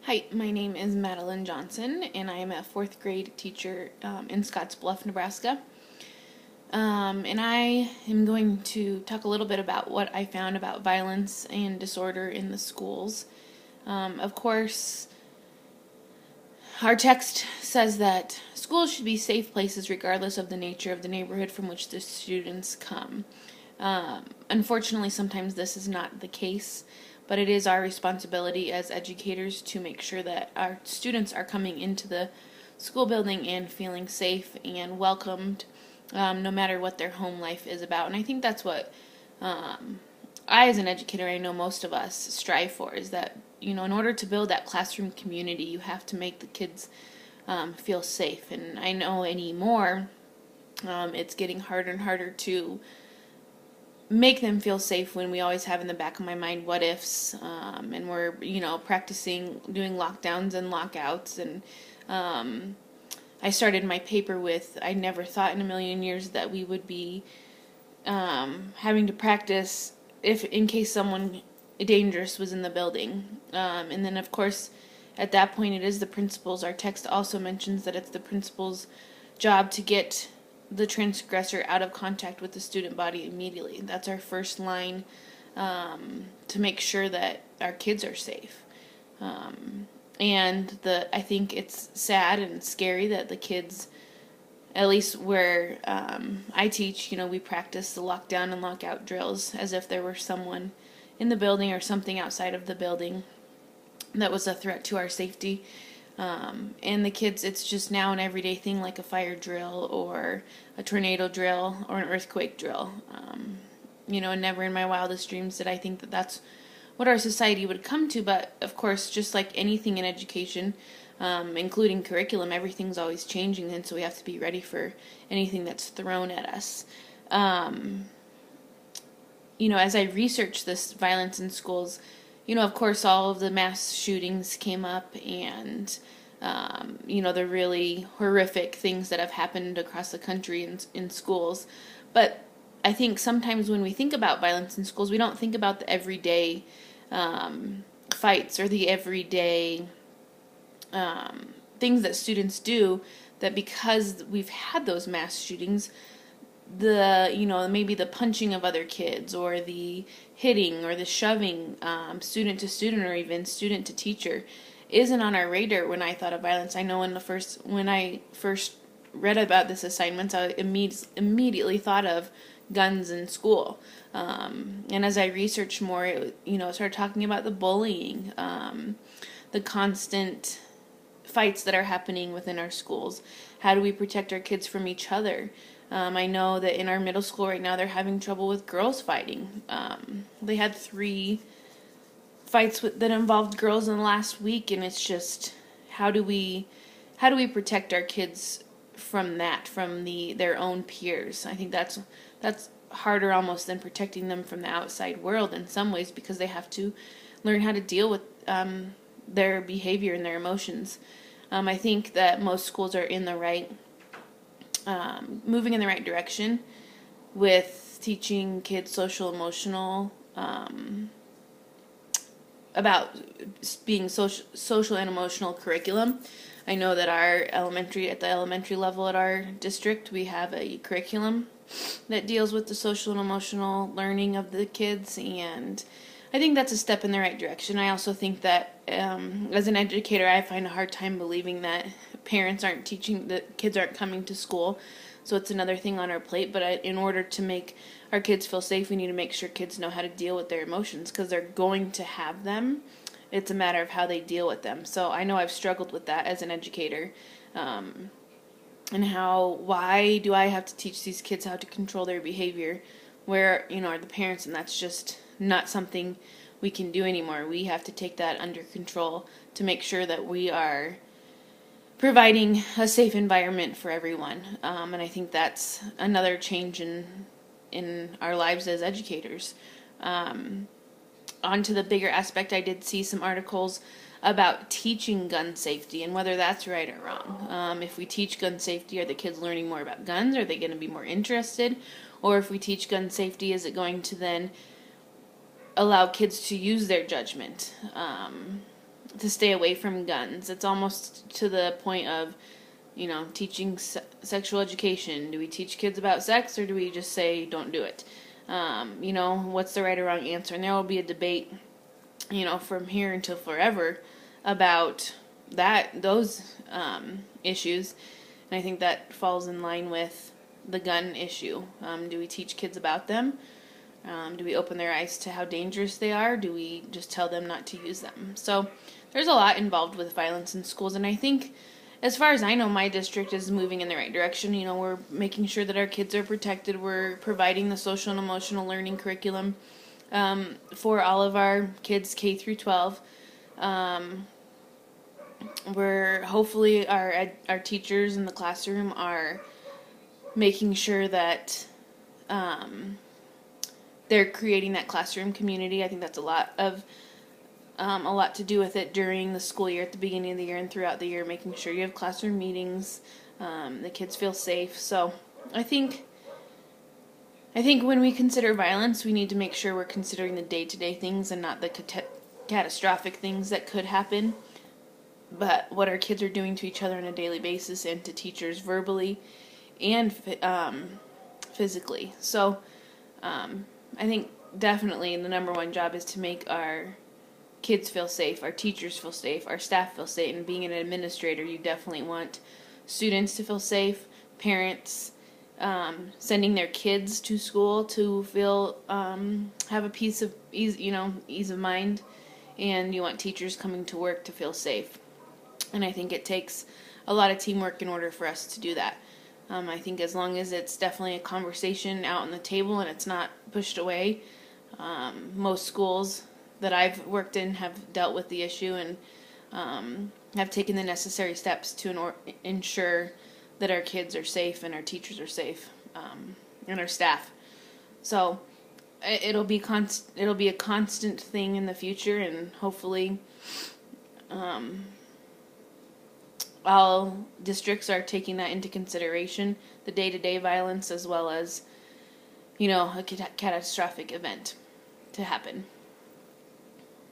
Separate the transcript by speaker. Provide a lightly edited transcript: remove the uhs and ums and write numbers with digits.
Speaker 1: Hi, my name is Madeline Johnson, and I am a fourth grade teacher in Scottsbluff, Nebraska. And I am going to talk a little bit about what I found about violence and disorder in the schools. Of course, our text says that schools should be safe places regardless of the nature of the neighborhood from which the students come. Unfortunately, sometimes this is not the case, but it is our responsibility as educators to make sure that our students are coming into the school building and feeling safe and welcomed, no matter what their home life is about. And I think that's what I, as an educator, I know most of us strive for, is that, in order to build that classroom community, you have to make the kids feel safe. And I know anymore, it's getting harder and harder to make them feel safe when we always have in the back of my mind what ifs, and we're practicing doing lockdowns and lockouts. And I started my paper with, I never thought in a million years that we would be having to practice if in case someone dangerous was in the building. And then of course at that point it is the principal's, our text also mentions that it's the principal's job to get the transgressor out of contact with the student body immediately. That's our first line, to make sure that our kids are safe. And I think it's sad and scary that the kids, at least where I teach, we practice the lockdown and lockout drills as if there were someone in the building or something outside of the building that was a threat to our safety. And the kids, it's just now an everyday thing, like a fire drill or a tornado drill or an earthquake drill. Never in my wildest dreams did I think that that's what our society would come to. But of course, just like anything in education, including curriculum, everything's always changing, and so we have to be ready for anything that's thrown at us. As I researched this violence in schools, of course, all of the mass shootings came up, and the really horrific things that have happened across the country in schools. But I think sometimes when we think about violence in schools, we don't think about the everyday fights or the everyday things that students do, that because we've had those mass shootings, maybe the punching of other kids or the hitting or the shoving, student to student or even student to teacher, isn't on our radar when I thought of violence. I know when I first read about this assignment, I immediately thought of guns in school. And as I researched more, it started talking about the bullying, the constant fights that are happening within our schools. How do we protect our kids from each other? I know that in our middle school right now, they're having trouble with girls fighting. They had 3 fights that involved girls in the last week, and it's just, how do we protect our kids from that, from their own peers? I think that's harder almost than protecting them from the outside world in some ways, because they have to learn how to deal with their behavior and their emotions. I think that most schools are in the right, moving in the right direction with teaching kids social emotional, about being social and emotional curriculum. I know that at the elementary level at our district, we have a curriculum that deals with the social and emotional learning of the kids, and I think that's a step in the right direction. I also think that as an educator, I find a hard time believing that parents aren't teaching, that kids aren't coming to school. So it's another thing on our plate. But in order to make our kids feel safe, we need to make sure kids know how to deal with their emotions, because they're going to have them. It's a matter of how they deal with them. So I know I've struggled with that as an educator. And why do I have to teach these kids how to control their behavior? Where, are the parents? And that's just not something we can do anymore. We have to take that under control to make sure that we are providing a safe environment for everyone. And I think that's another change in our lives as educators. On to the bigger aspect, I did see some articles about teaching gun safety and whether that's right or wrong. If we teach gun safety, are the kids learning more about guns? Are they going to be more interested? Or if we teach gun safety, is it going to then allow kids to use their judgment? to stay away from guns. It's almost to the point of, teaching sexual education. Do we teach kids about sex, or do we just say don't do it? What's the right or wrong answer? And there will be a debate, from here until forever about those issues. And I think that falls in line with the gun issue. Do we teach kids about them? Do we open their eyes to how dangerous they are? Do we just tell them not to use them? So there's a lot involved with violence in schools, and I think, as far as I know, my district is moving in the right direction. We're making sure that our kids are protected. We're providing the social and emotional learning curriculum for all of our kids K through 12. We're hopefully our teachers in the classroom are making sure that they're creating that classroom community. I think that's a lot to do with it during the school year, at the beginning of the year and throughout the year, making sure you have classroom meetings, the kids feel safe. So I think when we consider violence, we need to make sure we're considering the day-to-day things and not the catastrophic things that could happen, but what our kids are doing to each other on a daily basis and to teachers verbally and physically. So I think definitely the number one job is to make our kids feel safe, our teachers feel safe, our staff feel safe, and being an administrator, you definitely want students to feel safe, parents sending their kids to school to feel have a piece of ease of mind, and you want teachers coming to work to feel safe. And I think it takes a lot of teamwork in order for us to do that. I think as long as it's definitely a conversation out on the table and it's not pushed away, most schools that I've worked in have dealt with the issue and have taken the necessary steps to ensure that our kids are safe and our teachers are safe, and our staff. So it'll be a constant thing in the future, and hopefully all districts are taking that into consideration, the day-to-day violence as well as a catastrophic event to happen.